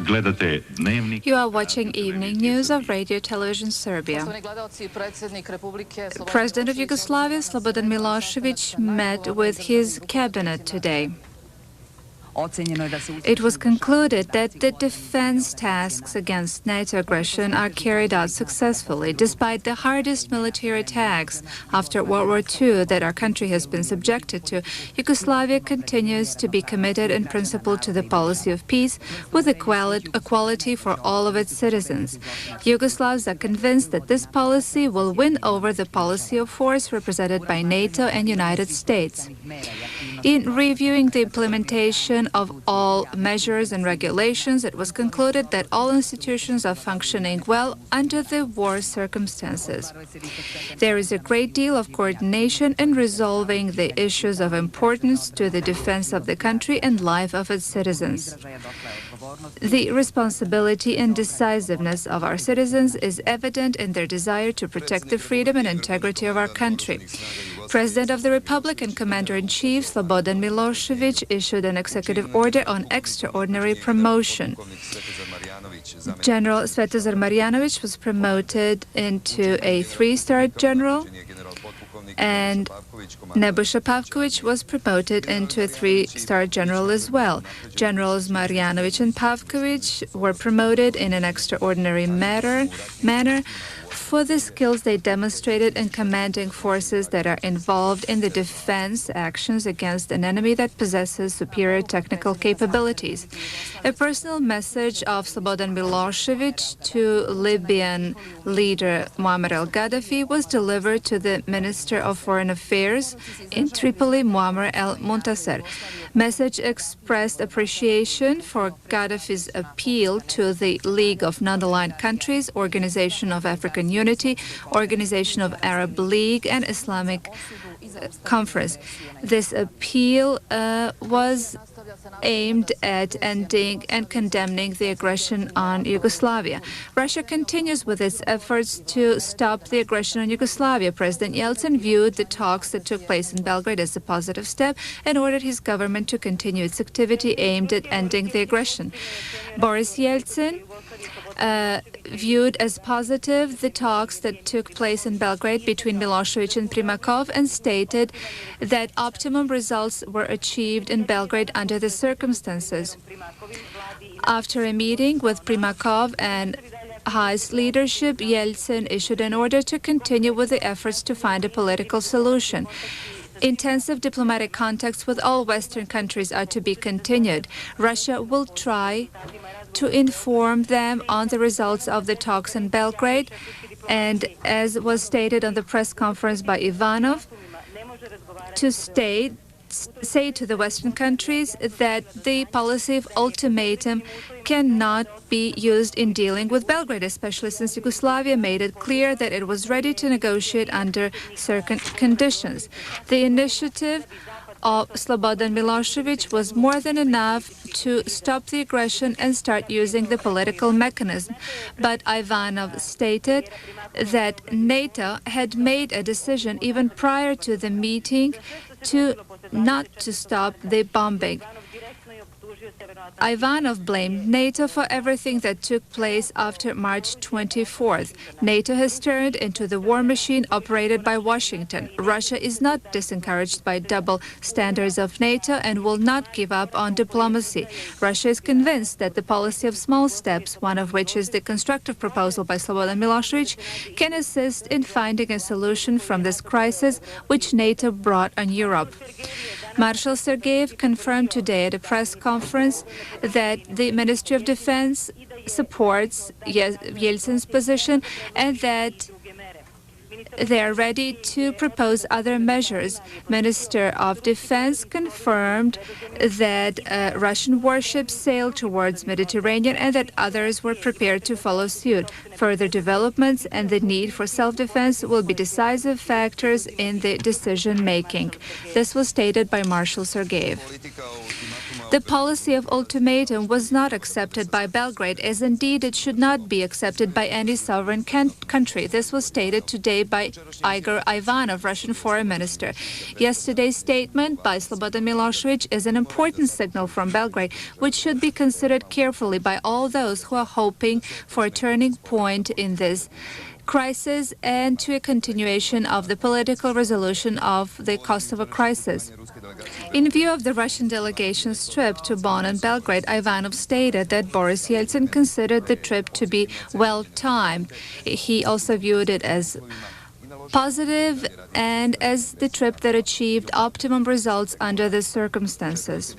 Gledate Dnevnik. You are watching evening news of Radio Television Serbia. President of Yugoslavia, Slobodan Milošević, met with his cabinet today. It was concluded that the defense tasks against NATO aggression are carried out successfully, despite the hardest military attacks after World War II that our country has been subjected to. Yugoslavia continues to be committed in principle to the policy of peace with equality for all of its citizens. Yugoslavs are convinced that this policy will win over the policy of force represented by NATO and United States. In reviewing the implementation of all measures and regulations, it was concluded that all institutions are functioning well under the war circumstances. There is a great deal of coordination in resolving the issues of importance to the defense of the country and life of its citizens. The responsibility and decisiveness of our citizens is evident in their desire to protect the freedom and integrity of our country. President of the Republic and Commander-in-Chief Slobodan Milošević issued an executive order on extraordinary promotion. General Svetozar Marjanović was promoted into a 3-star general, and Nebojša Pavković was promoted into a 3-star general as well. Generals Marjanović and Pavković were promoted in an extraordinary manner for the skills they demonstrated in commanding forces that are involved in the defense actions against an enemy that possesses superior technical capabilities. A personal message of Slobodan Milošević to Libyan leader Muammar al-Gaddafi was delivered to the Minister of Foreign Affairs in Tripoli, Muammar al-Muntasser. Message expressed appreciation for Gaddafi's appeal to the League of Non-Aligned Countries, Organization of African Unity, Organization of Arab League, and Islamic Conference. This appeal was aimed at ending and condemning the aggression on Yugoslavia. Russia continues with its efforts to stop the aggression on Yugoslavia. President Yeltsin viewed the talks that took place in Belgrade as a positive step and ordered his government to continue its activity aimed at ending the aggression. Boris Yeltsin viewed as positive the talks that took place in Belgrade between Milošević and Primakov and stated that optimum results were achieved in Belgrade under the circumstances. After a meeting with Primakov and High's leadership, Yeltsin issued an order to continue with the efforts to find a political solution. Intensive diplomatic contacts with all Western countries are to be continued. Russia will try to inform them on the results of the talks in Belgrade, and as was stated on the press conference by Ivanov, to say to the Western countries that the policy of ultimatum cannot be used in dealing with Belgrade, especially since Yugoslavia made it clear that it was ready to negotiate under certain conditions. The initiative of Slobodan Milošević was more than enough to stop the aggression and start using the political mechanism. But Ivanov stated that NATO had made a decision even prior to the meeting not to stop the bombing. Ivanov blamed NATO for everything that took place after March 24th. NATO has turned into the war machine operated by Washington. Russia is not disencouraged by double standards of NATO and will not give up on diplomacy. Russia is convinced that the policy of small steps, one of which is the constructive proposal by Slobodan Milošević, can assist in finding a solution from this crisis which NATO brought on Europe. Marshal Sergeyev confirmed today at a press conference that the Ministry of Defense supports Yeltsin's position and that they are ready to propose other measures. Minister of Defense confirmed that Russian warships sailed towards Mediterranean and that others were prepared to follow suit. Further developments and the need for self-defense will be decisive factors in the decision-making. This was stated by Marshal Sergeyev. The policy of ultimatum was not accepted by Belgrade, as indeed it should not be accepted by any sovereign country. This was stated today by Igor Ivanov, Russian foreign minister. Yesterday's statement by Slobodan Milosevic is an important signal from Belgrade, which should be considered carefully by all those who are hoping for a turning point in this crisis and to a continuation of the political resolution of the Kosovo crisis. In view of the Russian delegation's trip to Bonn and Belgrade, Ivanov stated that Boris Yeltsin considered the trip to be well-timed. He also viewed it as positive and as the trip that achieved optimum results under the circumstances.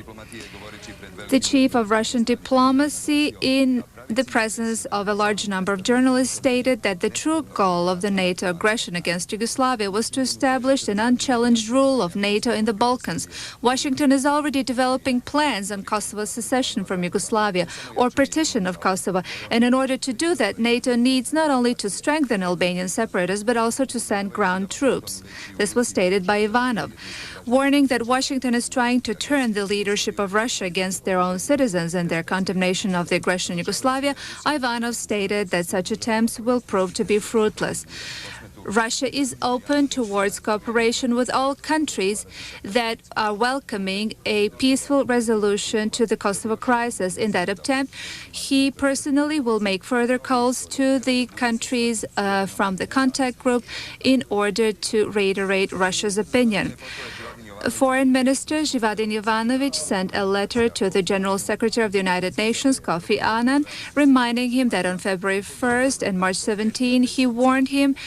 The chief of Russian diplomacy, in the presence of a large number of journalists, stated that the true goal of the NATO aggression against Yugoslavia was to establish an unchallenged rule of NATO in the Balkans. Washington is already developing plans on Kosovo's secession from Yugoslavia or partition of Kosovo, and in order to do that, NATO needs not only to strengthen Albanian separatists but also to send ground troops. This was stated by Ivanov. Warning that Washington is trying to turn the leadership of Russia against their own citizens and their condemnation of the aggression in Yugoslavia, Ivanov stated that such attempts will prove to be fruitless. Russia is open towards cooperation with all countries that are welcoming a peaceful resolution to the Kosovo crisis. In that attempt, he personally will make further calls to the countries from the contact group in order to reiterate Russia's opinion. Foreign Minister Zhivadin Jovanovic sent a letter to the General Secretary of the United Nations, Kofi Annan, reminding him that on February 1st and March 17 he warned him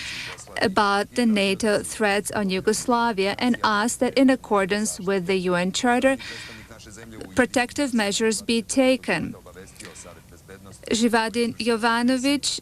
about the NATO threats on Yugoslavia and asked that in accordance with the UN Charter, protective measures be taken. Zhivadin Jovanovic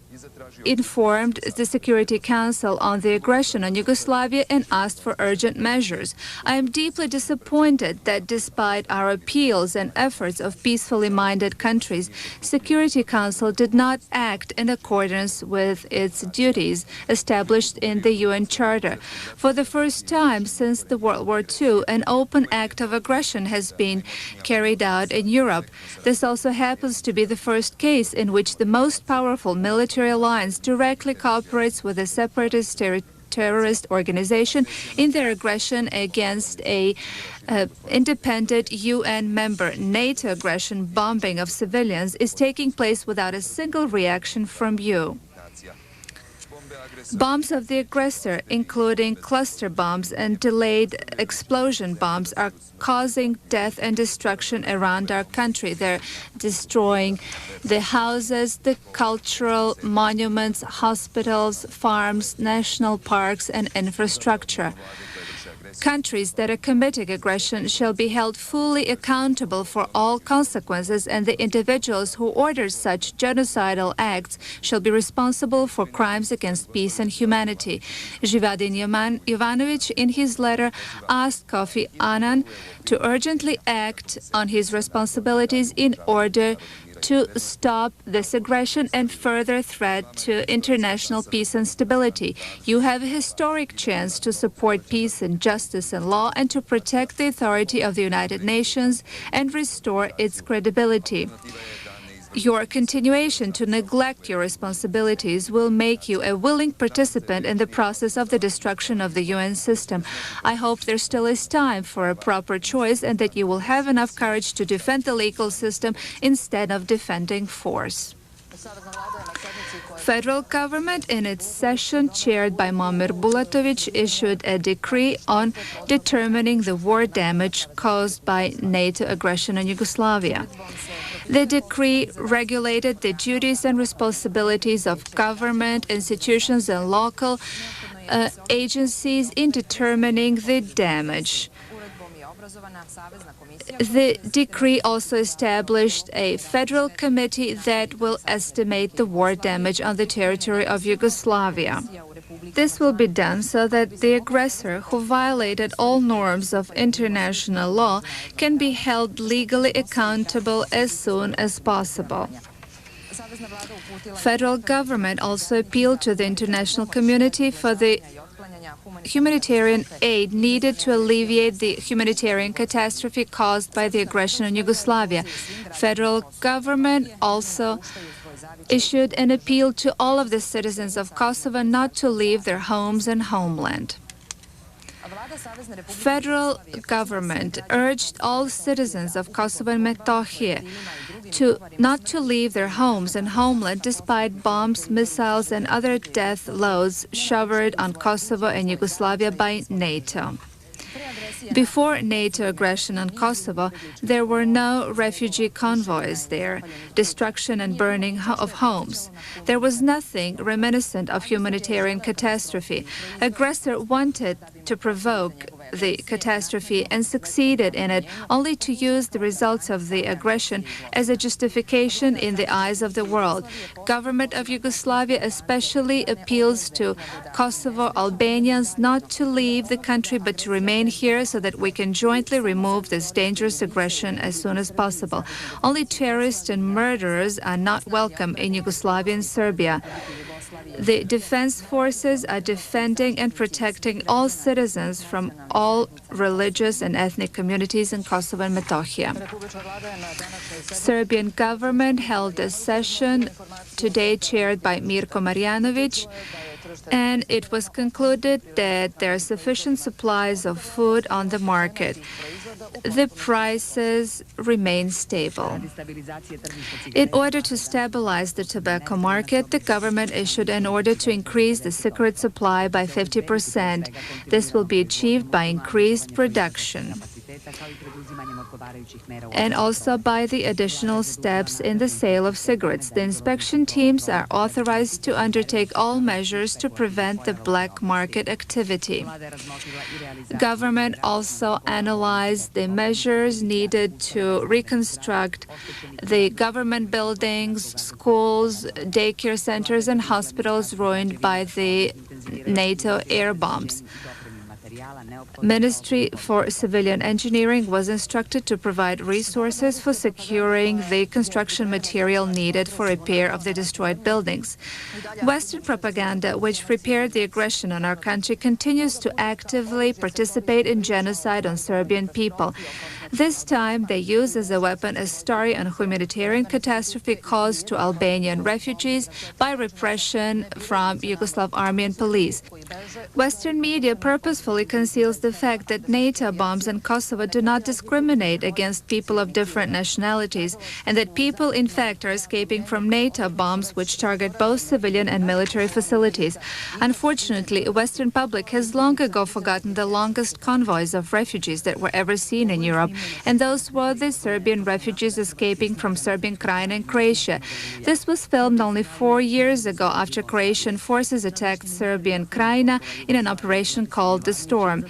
informed the Security Council on the aggression on Yugoslavia and asked for urgent measures. I am deeply disappointed that despite our appeals and efforts of peacefully minded countries, Security Council did not act in accordance with its duties established in the UN Charter. For the first time since the World War II, an open act of aggression has been carried out in Europe. This also happens to be the first case in which the most powerful military alliance directly cooperates with a separatist terrorist organization in their aggression against a independent UN member. NATO aggression bombing of civilians is taking place without a single reaction from you. Bombs of the aggressor, including cluster bombs and delayed explosion bombs, are causing death and destruction around our country. They're destroying the houses, the cultural monuments, hospitals, farms, national parks, and infrastructure. Countries that are committing aggression shall be held fully accountable for all consequences, and the individuals who order such genocidal acts shall be responsible for crimes against peace and humanity. Zhivadin Jovanovic, in his letter, asked Kofi Annan to urgently act on his responsibilities in order to stop this aggression and further threat to international peace and stability. You have a historic chance to support peace and justice and law and to protect the authority of the United Nations and restore its credibility. Your continuation to neglect your responsibilities will make you a willing participant in the process of the destruction of the UN system. I hope there still is time for a proper choice and that you will have enough courage to defend the legal system instead of defending force. Federal government in its session chaired by Momir Bulatovic issued a decree on determining the war damage caused by NATO aggression in Yugoslavia. The decree regulated the duties and responsibilities of government, institutions and local agencies in determining the damage. The decree also established a federal committee that will estimate the war damage on the territory of Yugoslavia. This will be done so that the aggressor, who violated all norms of international law, can be held legally accountable as soon as possible. Federal government also appealed to the international community for the humanitarian aid needed to alleviate the humanitarian catastrophe caused by the aggression in Yugoslavia. Federal government also issued an appeal to all of the citizens of Kosovo not to leave their homes and homeland. Federal government urged all citizens of Kosovo and Metohije not to leave their homes and homeland despite bombs, missiles, and other death loads showered on Kosovo and Yugoslavia by NATO. Before NATO aggression on Kosovo, there were no refugee convoys there, destruction and burning of homes. There was nothing reminiscent of humanitarian catastrophe. Aggressor wanted to provoke the catastrophe and succeeded in it, only to use the results of the aggression as a justification in the eyes of the world. Government of Yugoslavia especially appeals to Kosovo Albanians not to leave the country but to remain here so that we can jointly remove this dangerous aggression as soon as possible. Only terrorists and murderers are not welcome in Yugoslavia and Serbia. The defense forces are defending and protecting all citizens from all religious and ethnic communities in Kosovo and Metohije. Serbian government held a session today chaired by Mirko Marjanovic, and it was concluded that there are sufficient supplies of food on the market. The prices remain stable. In order to stabilize the tobacco market, the government issued an order to increase the cigarette supply by 50%. This will be achieved by increased production and also by the additional steps in the sale of cigarettes. The inspection teams are authorized to undertake all measures to prevent the black market activity. Government also analyzed the measures needed to reconstruct the government buildings, schools, daycare centers, and hospitals ruined by the NATO air bombs. Ministry for Civilian Engineering was instructed to provide resources for securing the construction material needed for repair of the destroyed buildings. Western propaganda, which prepared the aggression on our country, continues to actively participate in genocide on Serbian people. This time, they use as a weapon a story on humanitarian catastrophe caused to Albanian refugees by repression from Yugoslav army and police. Western media purposefully conceals the fact that NATO bombs in Kosovo do not discriminate against people of different nationalities, and that people, in fact, are escaping from NATO bombs which target both civilian and military facilities. Unfortunately, the Western public has long ago forgotten the longest convoys of refugees that were ever seen in Europe, and those were the Serbian refugees escaping from Serbian Krajina and Croatia. This was filmed only 4 years ago after Croatian forces attacked Serbian Krajina in an operation called the Storm.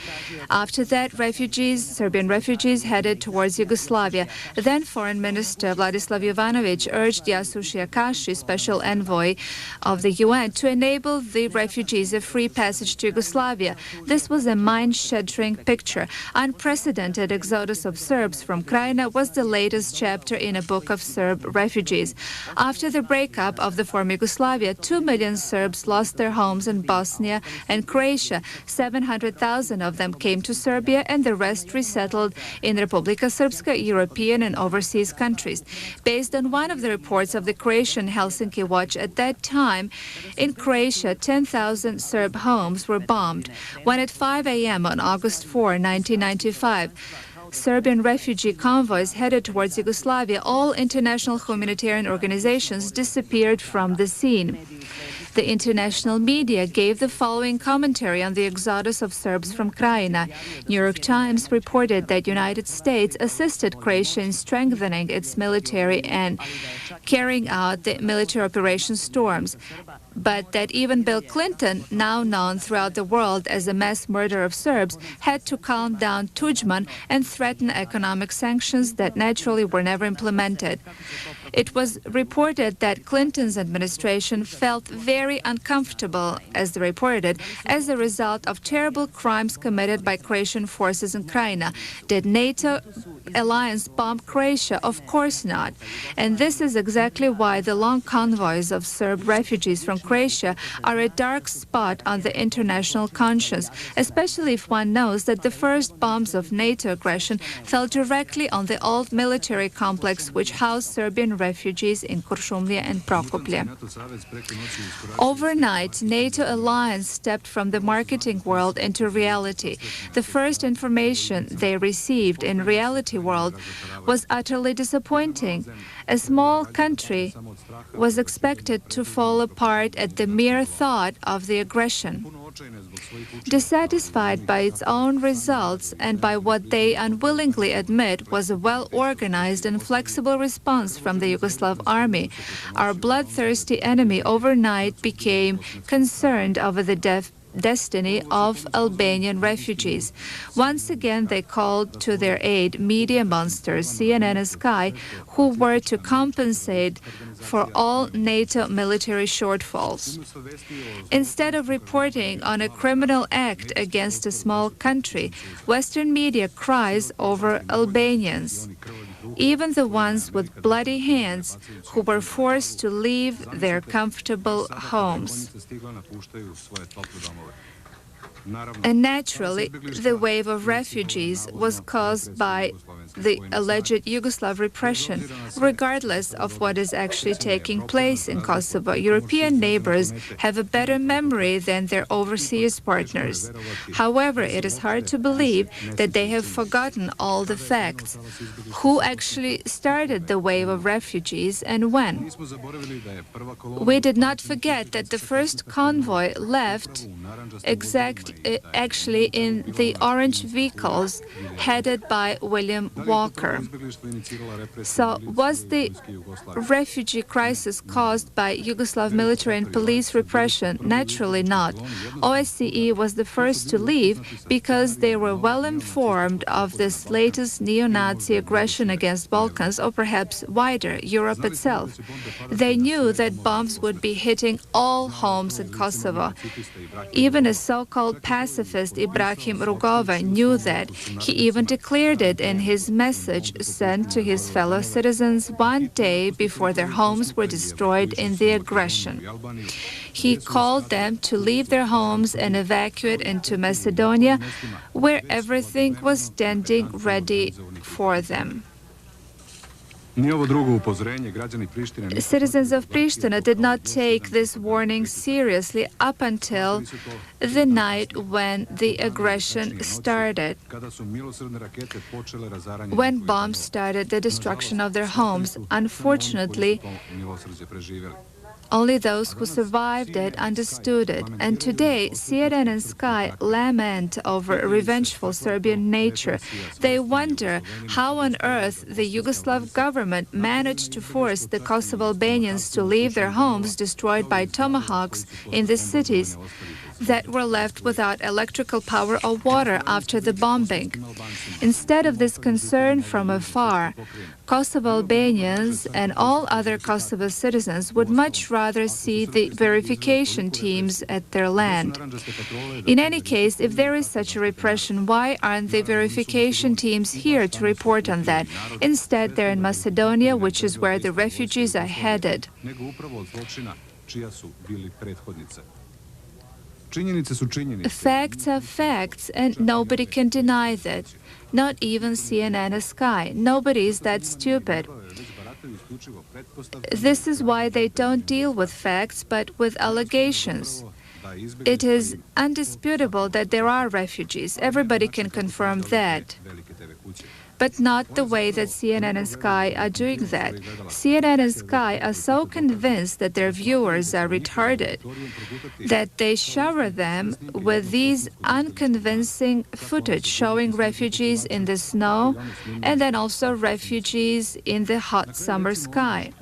After that, Serbian refugees headed towards Yugoslavia. Then Foreign Minister Vladislav Jovanovic urged Jasush Jakashi, special envoy of the UN, to enable the refugees a free passage to Yugoslavia. This was a mind-shattering picture. Unprecedented exodus of Serbs from Krajina was the latest chapter in a book of Serb refugees. After the breakup of the former Yugoslavia, 2 million Serbs lost their homes in Bosnia and Croatia. 700,000 of them came to Serbia, and the rest resettled in Republika Srpska, European and overseas countries. Based on one of the reports of the Croatian Helsinki Watch, at that time, in Croatia, 10,000 Serb homes were bombed. When at 5 a.m. on August 4, 1995, Serbian refugee convoys headed towards Yugoslavia, all international humanitarian organizations disappeared from the scene. The international media gave the following commentary on the exodus of Serbs from Krajina. New York Times reported that United States assisted Croatia in strengthening its military and carrying out the military operation Storms, but that even Bill Clinton, now known throughout the world as a mass murderer of Serbs, had to calm down Tudjman and threaten economic sanctions that naturally were never implemented. It was reported that Clinton's administration felt very uncomfortable, as they reported, as a result of terrible crimes committed by Croatian forces in Krajina. Did NATO alliance bomb Croatia? Of course not. And this is exactly why the long convoys of Serb refugees from Croatia are a dark spot on the international conscience, especially if one knows that the first bombs of NATO aggression fell directly on the old military complex which housed Serbian refugees in Kuršumlija and Prokuplje. Overnight, NATO alliance stepped from the marketing world into reality. The first information they received in reality world was utterly disappointing. A small country was expected to fall apart at the mere thought of the aggression. Dissatisfied by its own results and by what they unwillingly admit was a well-organized and flexible response from the Yugoslav army, our bloodthirsty enemy overnight became concerned over the destiny of Albanian refugees. Once again, they called to their aid media monsters, CNN and Sky, who were to compensate for all NATO military shortfalls. Instead of reporting on a criminal act against a small country, Western media cries over Albanians, even the ones with bloody hands who were forced to leave their comfortable homes. And naturally, the wave of refugees was caused by the alleged Yugoslav repression, regardless of what is actually taking place in Kosovo. European neighbors have a better memory than their overseas partners. However, it is hard to believe that they have forgotten all the facts. Who actually started the wave of refugees and when? We did not forget that the first convoy left actually in the orange vehicles headed by William Walker. So was the refugee crisis caused by Yugoslav military and police repression? Naturally not. OSCE was the first to leave because they were well informed of this latest neo-Nazi aggression against Balkans, or perhaps wider, Europe itself. They knew that bombs would be hitting all homes in Kosovo. Even a so-called pacifist Ibrahim Rugova knew that. He even declared it in his message sent to his fellow citizens one day before their homes were destroyed in the aggression. He called them to leave their homes and evacuate into Macedonia, where everything was standing ready for them. Citizens of Pristina did not take this warning seriously up until the night when the aggression started, when bombs started the destruction of their homes. Unfortunately, only those who survived it understood it. And today, CNN and Sky lament over revengeful Serbian nature. They wonder how on earth the Yugoslav government managed to force the Kosovo Albanians to leave their homes destroyed by tomahawks in the cities that were left without electrical power or water after the bombing. Instead of this concern from afar, Kosovo Albanians and all other Kosovo citizens would much rather see the verification teams at their land. In any case, if there is such a repression, why aren't the verification teams here to report on that? Instead, they're in Macedonia, which is where the refugees are headed. Facts are facts, and nobody can deny that. Not even CNN or Sky. Nobody is that stupid. This is why they don't deal with facts, but with allegations. It is undisputable that there are refugees. Everybody can confirm that. But not the way that CNN and Sky are doing that. CNN and Sky are so convinced that their viewers are retarded that they shower them with these unconvincing footage showing refugees in the snow and then also refugees in the hot summer sky.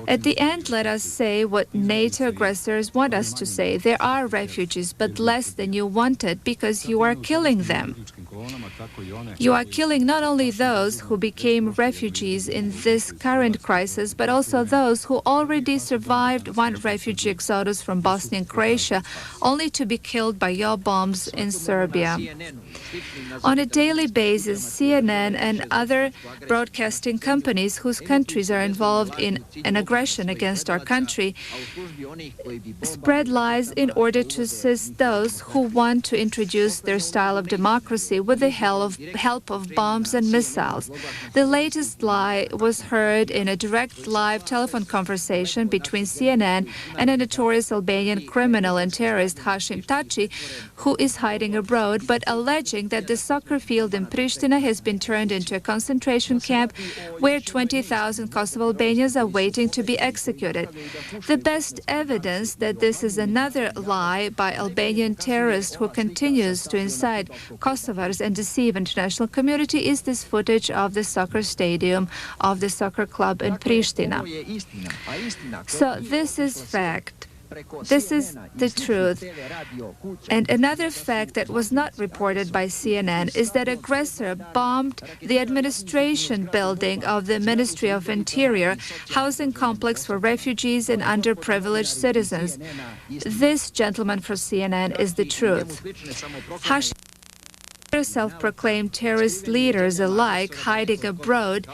At the end, let us say what NATO aggressors want us to say. There are refugees, but less than you wanted because you are killing them. You are killing not only those who became refugees in this current crisis, but also those who already survived one refugee exodus from Bosnia and Croatia, only to be killed by yaw bombs in Serbia. On a daily basis, CNN and other broadcasting companies whose countries are involved in an aggression against our country spread lies in order to assist those who want to introduce their style of democracy with the help of bombs and missiles. The latest lie was heard in a direct live telephone conversation between CNN and a notorious Albanian criminal and terrorist Hashim Taci, who is hiding abroad, but alleging that the soccer field in Pristina has been turned into a concentration camp where 20,000 Kosovo Albanians are waiting to be executed. The best evidence that this is another lie by Albanian terrorist who continues to incite Kosovars and deceive international community is this footage of the soccer stadium of the soccer club in Pristina. So this is fact. This is the truth. And another fact that was not reported by CNN is that aggressor bombed the administration building of the Ministry of Interior, housing complex for refugees and underprivileged citizens. This, gentleman, for CNN is the truth. Self-proclaimed terrorist leaders alike hiding abroad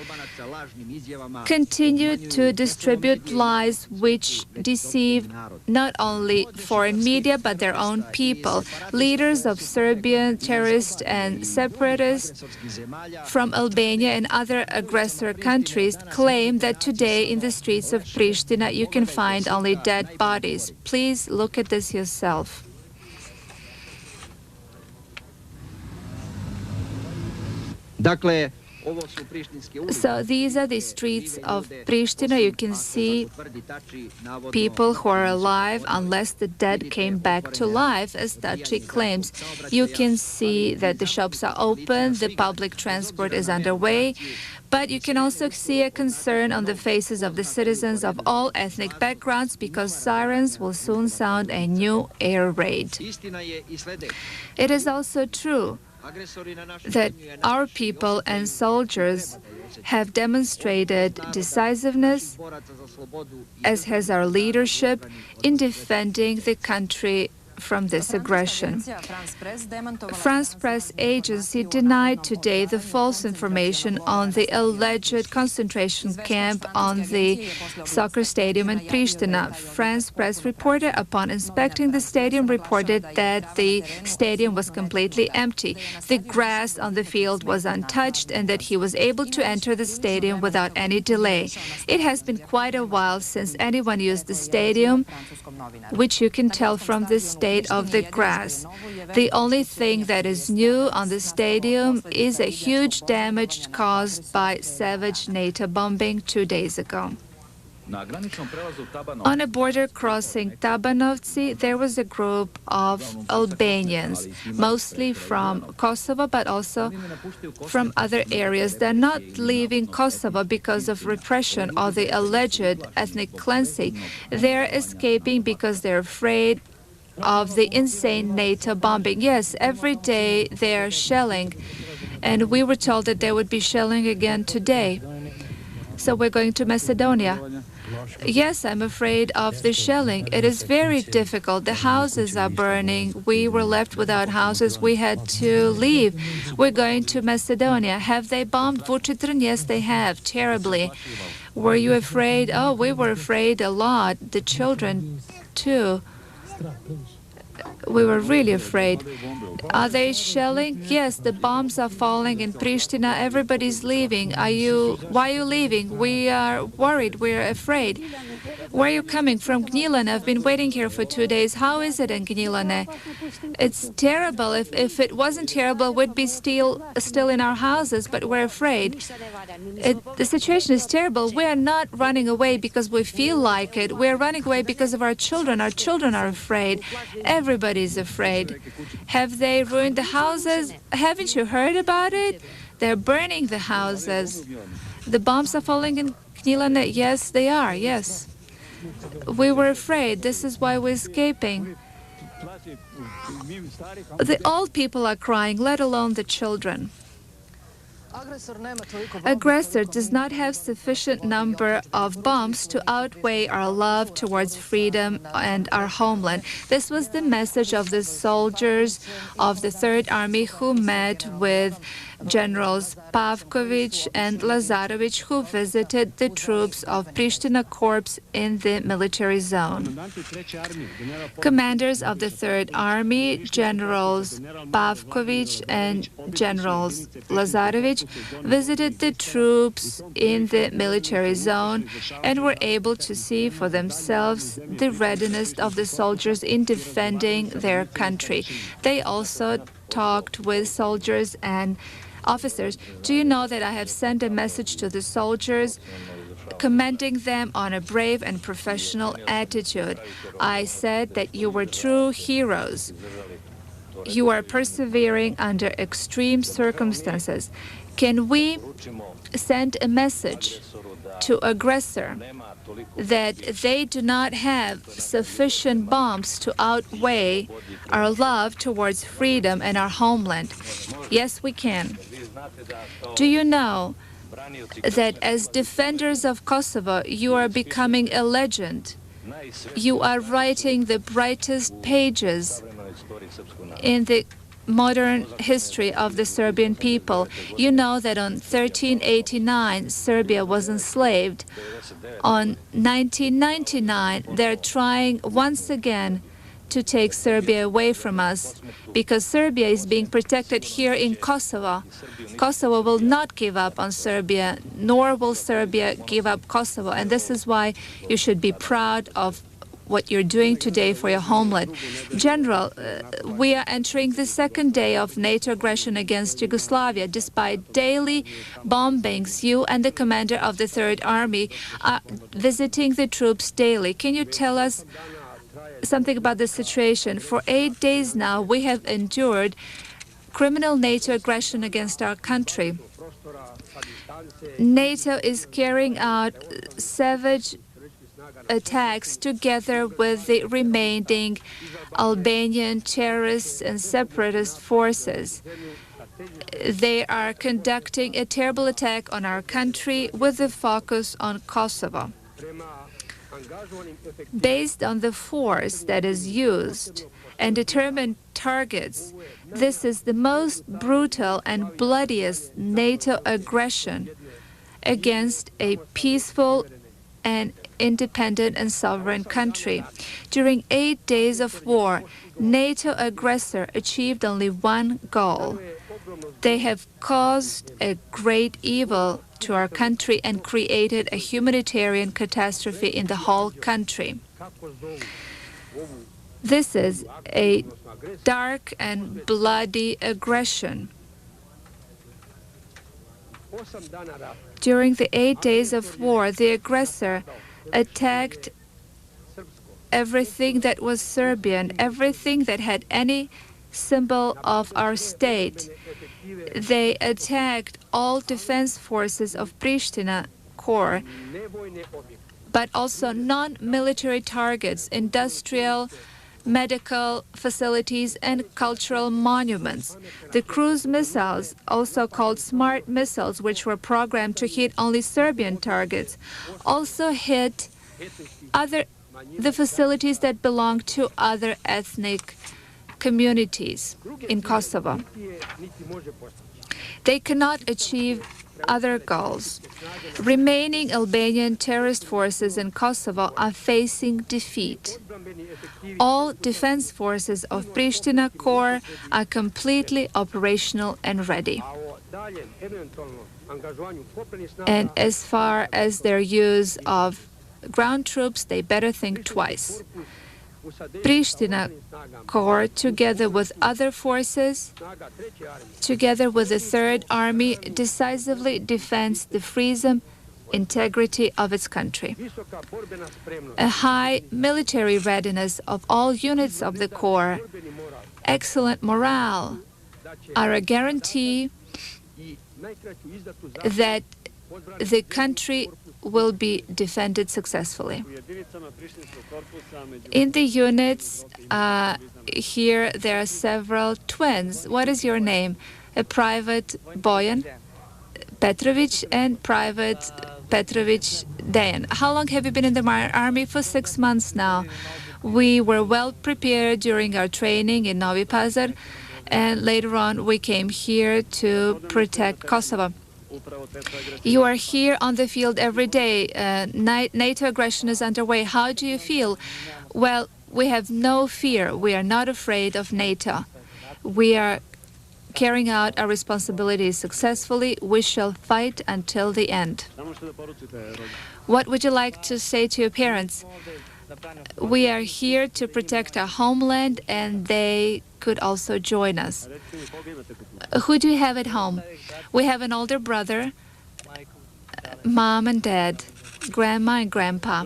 continue to distribute lies which deceive not only foreign media but their own people. Leaders of Serbian terrorists and separatists from Albania and other aggressor countries claim that today in the streets of Pristina you can find only dead bodies. Please look at this yourself. So these are the streets of Pristina. You can see people who are alive unless the dead came back to life, as Taci claims. You can see that the shops are open, the public transport is underway, but you can also see a concern on the faces of the citizens of all ethnic backgrounds because sirens will soon sound a new air raid. It is also true that our people and soldiers have demonstrated decisiveness, as has our leadership, in defending the country from this aggression. France Press Agency denied today the false information on the alleged concentration camp on the soccer stadium in Pristina. France Press reporter, upon inspecting the stadium, reported that the stadium was completely empty. The grass on the field was untouched and that he was able to enter the stadium without any delay. It has been quite a while since anyone used the stadium, which you can tell from the state of the grass. The only thing that is new on the stadium is a huge damage caused by savage NATO bombing 2 days ago. On a border crossing Tabanovci, there was a group of Albanians, mostly from Kosovo, but also from other areas. They're not leaving Kosovo because of repression or the alleged ethnic cleansing. They're escaping because they're afraid of the insane NATO bombing. Yes, every day they're shelling, and we were told that they would be shelling again today. So we're going to Macedonia. Yes, I'm afraid of the shelling. It is very difficult. The houses are burning. We were left without houses. We had to leave. We're going to Macedonia. Have they bombed Vučitrn? Yes, they have, terribly. Were you afraid? Oh, we were afraid a lot. The children, too. We were really afraid. Are they shelling? Yes, the bombs are falling in Pristina. Everybody's leaving. Why are you leaving? We are worried. We're afraid. Where are you coming from? Gnjilane. I've been waiting here for 2 days. How is it in Gnjilane? It's terrible. If it wasn't terrible, we'd be still in our houses, but we're afraid. The situation is terrible. We are not running away because we feel like it. We're running away because of our children. Our children are afraid. Everybody's afraid. Have they ruined the houses? Haven't you heard about it? They're burning the houses. The bombs are falling in Gnjilane. Yes, they are. Yes. We were afraid. This is why we're escaping. The old people are crying, let alone the children. Aggressor does not have sufficient number of bombs to outweigh our love towards freedom and our homeland. This was the message of the soldiers of the Third Army who met with Generals Pavkovic and Lazarevic, who visited the troops of Pristina Corps in the military zone. Commanders of the Third Army, Generals Pavkovic and Generals Lazarevic, visited the troops in the military zone and were able to see for themselves the readiness of the soldiers in defending their country. They also talked with soldiers and officers. Do you know that I have sent a message to the soldiers commending them on a brave and professional attitude? I said that you were true heroes. You are persevering under extreme circumstances. Can we send a message to aggressor that they do not have sufficient bombs to outweigh our love towards freedom and our homeland? Yes, we can. Do you know that as defenders of Kosovo, you are becoming a legend? You are writing the brightest pages in the modern history of the Serbian people. You know that on 1389, Serbia was enslaved. On 1999, they're trying once again to take Serbia away from us because Serbia is being protected here in Kosovo. Kosovo will not give up on Serbia, nor will Serbia give up Kosovo. And this is why you should be proud of what you're doing today for your homeland. General, we are entering the second day of NATO aggression against Yugoslavia. Despite daily bombings, you and the commander of the Third Army are visiting the troops daily. Can you tell us something about the situation? For 8 days now, we have endured criminal NATO aggression against our country. NATO is carrying out savage attacks together with the remaining Albanian terrorist and separatist forces. They are conducting a terrible attack on our country with a focus on Kosovo. Based on the force that is used and determined targets, this is the most brutal and bloodiest NATO aggression against a peaceful and independent and sovereign country. During 8 days of war, NATO aggressor achieved only one goal. They have caused a great evil to our country and created a humanitarian catastrophe in the whole country. This is a dark and bloody aggression. During the 8 days of war, the aggressor attacked everything that was Serbian, everything that had any symbol of our state. They attacked all defense forces of Pristina Corps, but also non-military targets, industrial, medical facilities, and cultural monuments. The cruise missiles, also called smart missiles, which were programmed to hit only Serbian targets, also hit the facilities that belong to other ethnic communities in Kosovo. They cannot achieve other goals. Remaining Albanian terrorist forces in Kosovo are facing defeat. All defense forces of Pristina Corps are completely operational and ready. And as far as their use of ground troops, they better think twice. Pristina Corps, together with other forces, together with the Third Army, decisively defends the freedom, integrity of its country. A high military readiness of all units of the Corps, excellent morale, are a guarantee that the country will be defended successfully. In the units, here there are several twins. What is your name? A Private Boyan? Petrovic and Private Petrovic Dejan. How long have you been in the army? For 6 months now. We were well prepared during our training in Novi Pazar, and later on we came here to protect Kosovo. You are here on the field every day. NATO aggression is underway. How do you feel? Well, we have no fear. We are not afraid of NATO. We are carrying out our responsibilities successfully. We shall fight until the end. What would you like to say to your parents? We are here to protect our homeland, and they could also join us. Who do you have at home? We have an older brother, mom and dad, grandma and grandpa.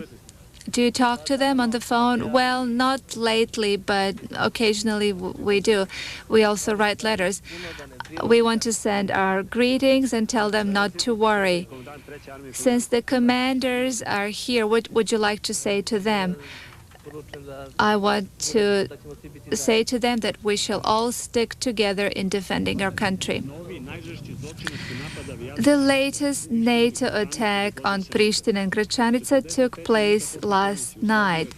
Do you talk to them on the phone? Well, not lately, but occasionally we do. We also write letters. We want to send our greetings and tell them not to worry. Since the commanders are here, what would you like to say to them? I want to say to them that we shall all stick together in defending our country. The latest NATO attack on Pristina and Gračanica took place last night.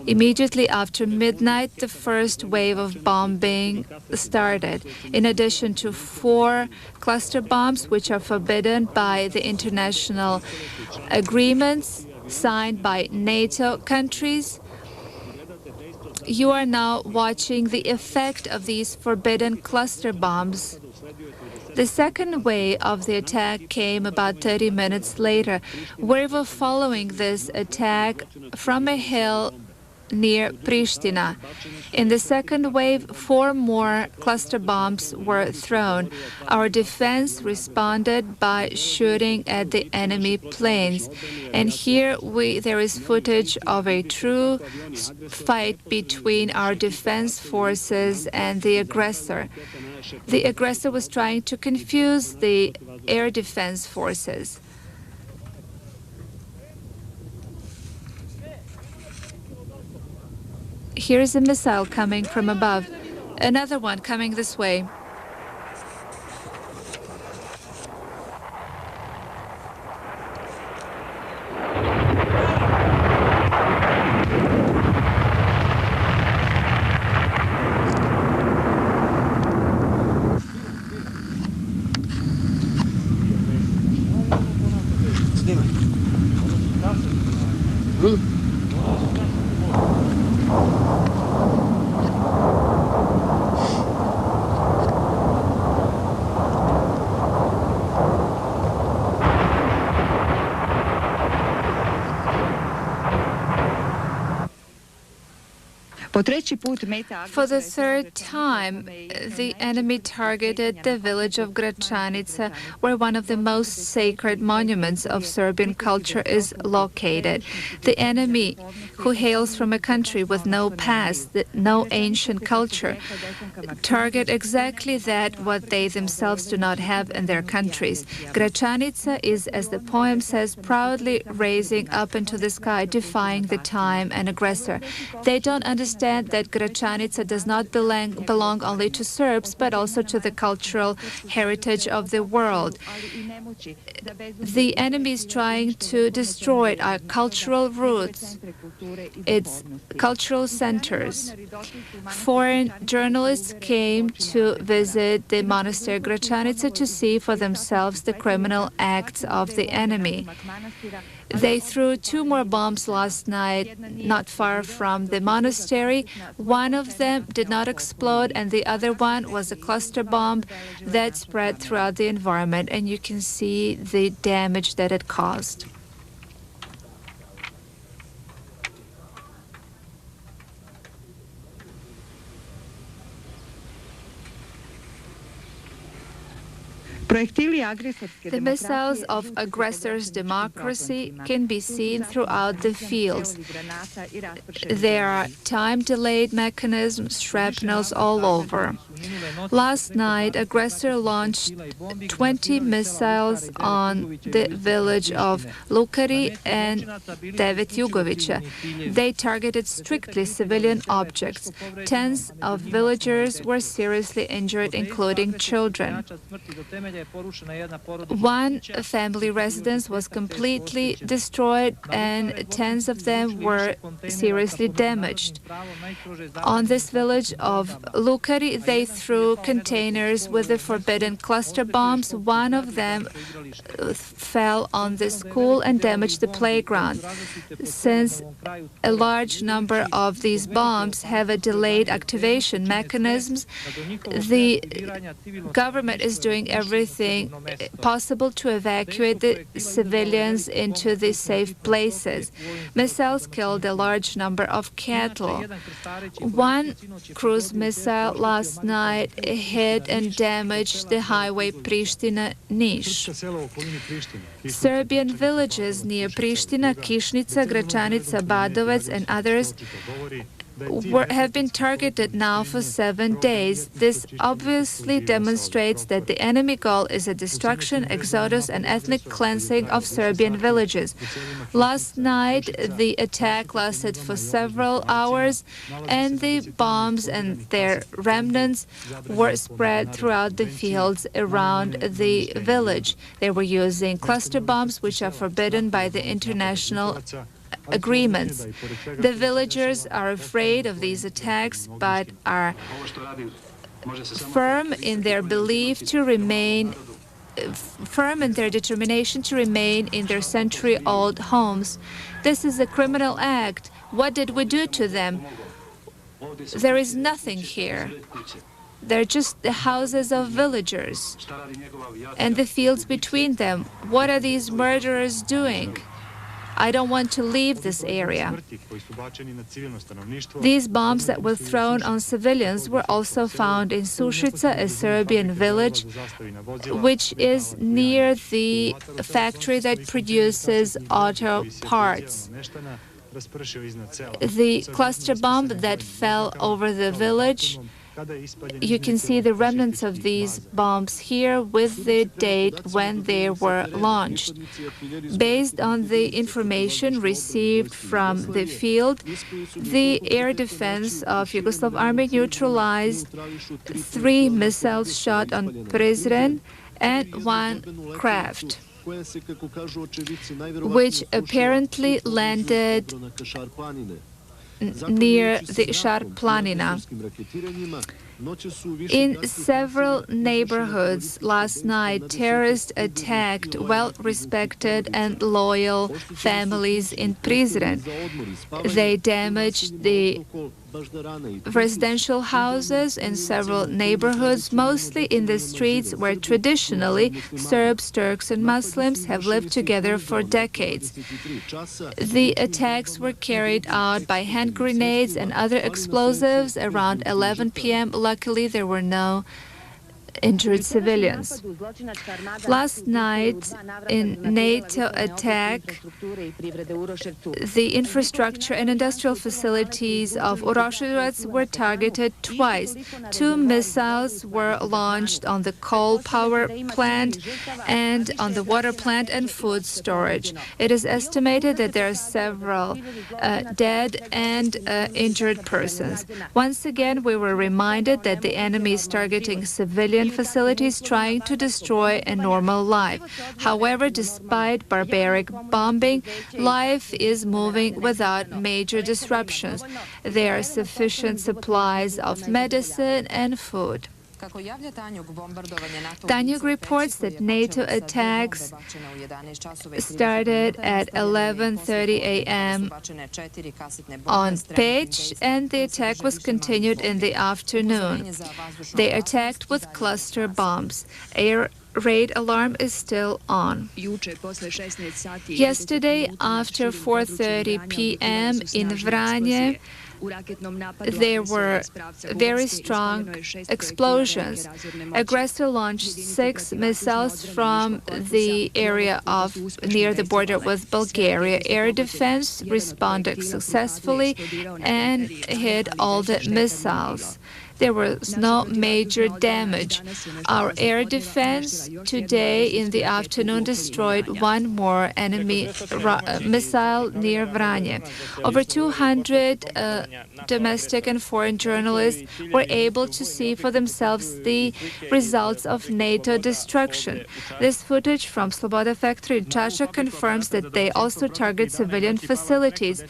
Immediately after midnight, the first wave of bombing started. In addition to 4 cluster bombs, which are forbidden by the international agreements signed by NATO countries, you are now watching the effect of these forbidden cluster bombs. The second wave of the attack came about 30 minutes later. We were following this attack from a hill near Pristina. In the second wave, 4 more cluster bombs were thrown. Our defense responded by shooting at the enemy planes. And here there is footage of a true fight between our defense forces and the aggressor. The aggressor was trying to confuse the air defense forces. Here is a missile coming from above. Another one coming this way. For the third time, the enemy targeted the village of Gračanica, where one of the most sacred monuments of Serbian culture is located. The enemy, who hails from a country with no past, no ancient culture, target exactly that what they themselves do not have in their countries. Gračanica is, as the poem says, proudly raising up into the sky, defying the time and aggressor. They don't understand that Gračanica does not belong only to Serbs, but also to the cultural heritage of the world. The enemy is trying to destroy our cultural roots, its cultural centers. Foreign journalists came to visit the monastery Gračanica to see for themselves the criminal acts of the enemy. They threw 2 more bombs last night, not far from the monastery. One of them did not explode, and the other one was a cluster bomb that spread throughout the environment, and you can see the damage that it caused. The missiles of aggressors' democracy can be seen throughout the fields. There are time-delayed mechanisms, shrapnels all over. Last night, aggressor launched 20 missiles on the village of Lukari and Devet Jugovića. They targeted strictly civilian objects. Tens of villagers were seriously injured, including children. One family residence was completely destroyed and tens of them were seriously damaged. On this village of Lukari, they threw containers with the forbidden cluster bombs. One of them fell on the school and damaged the playground. Since a large number of these bombs have a delayed activation mechanisms, the government is doing everything possible to evacuate the civilians into the safe places. Missiles killed a large number of cattle. One cruise missile last night hit and damaged the highway Priština-Niš. Serbian villages near Priština, Kišnica, Gračanica, Badovec and others have been targeted now for 7 days. This obviously demonstrates that the enemy goal is a destruction, exodus, and ethnic cleansing of Serbian villages. Last night, the attack lasted for several hours, and the bombs and their remnants were spread throughout the fields around the village. They were using cluster bombs, which are forbidden by the international agreements. The villagers are afraid of these attacks, but are firm in their belief to remain, firm in their determination to remain in their century-old homes. This is a criminal act. What did we do to them? There is nothing here. They're just the houses of villagers and the fields between them. What are these murderers doing? I don't want to leave this area. These bombs that were thrown on civilians were also found in Sušica, a Serbian village, which is near the factory that produces auto parts. The cluster bomb that fell over the village, you can see the remnants of these bombs here with the date when they were launched. Based on the information received from the field, the air defense of Yugoslav Army neutralized 3 missiles shot on Prizren and 1 craft, which apparently landed near the Šar Planina. In several neighborhoods last night, terrorists attacked well-respected and loyal families in Prizren. They damaged the residential houses in several neighborhoods, mostly in the streets where traditionally Serbs, Turks and Muslims have lived together for decades. The attacks were carried out by hand grenades and other explosives around 11 p.m. Luckily, there were no injured civilians. Last night, in NATO attack, the infrastructure and industrial facilities of Uroševac were targeted twice. 2 missiles were launched on the coal power plant and on the water plant and food storage. It is estimated that there are several dead and injured persons. Once again, we were reminded that the enemy is targeting civilian facilities, trying to destroy a normal life. However, despite barbaric bombing, life is moving without major disruptions. There are sufficient supplies of medicine and food. Tanjug reports that NATO attacks started at 11:30 a.m. on Peć, and the attack was continued in the afternoon. They attacked with cluster bombs. Air raid alarm is still on. Yesterday, after 4:30 p.m. in Vranje, there were very strong explosions. Aggressor launched 6 missiles from the area of near the border with Bulgaria. Air defense responded successfully and hit all the missiles. there was no major damage. Our air defense today in the afternoon destroyed one more enemy missile near Vranje. Over 200 domestic and foreign journalists were able to see for themselves the results of NATO destruction. This footage from Sloboda factory in Čačak confirms that they also target civilian facilities.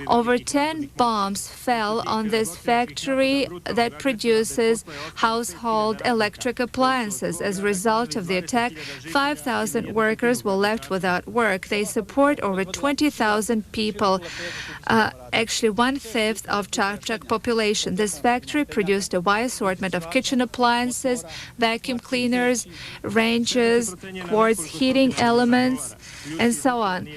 Over 10 bombs fell on this factory that produces household electric appliances. As a result of the attack, 5,000 workers were left without work. They support over 20,000 people, actually 1/5 of Čačak population. This factory produced a wide assortment of kitchen appliances, vacuum cleaners, ranges, quartz heating elements, and so on.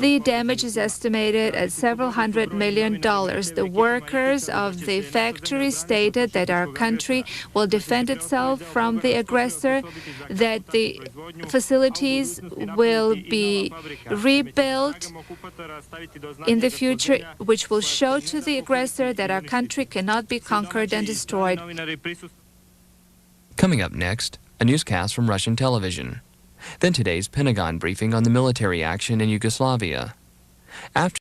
The damage is estimated at several $100 million. The workers of the factory stated that our country will defend itself from the aggressor, that the facilities will be rebuilt in the future, which will show to the aggressor that our country cannot be conquered and destroyed. Coming up next, a newscast from Russian television. Then today's Pentagon briefing on the military action in Yugoslavia. After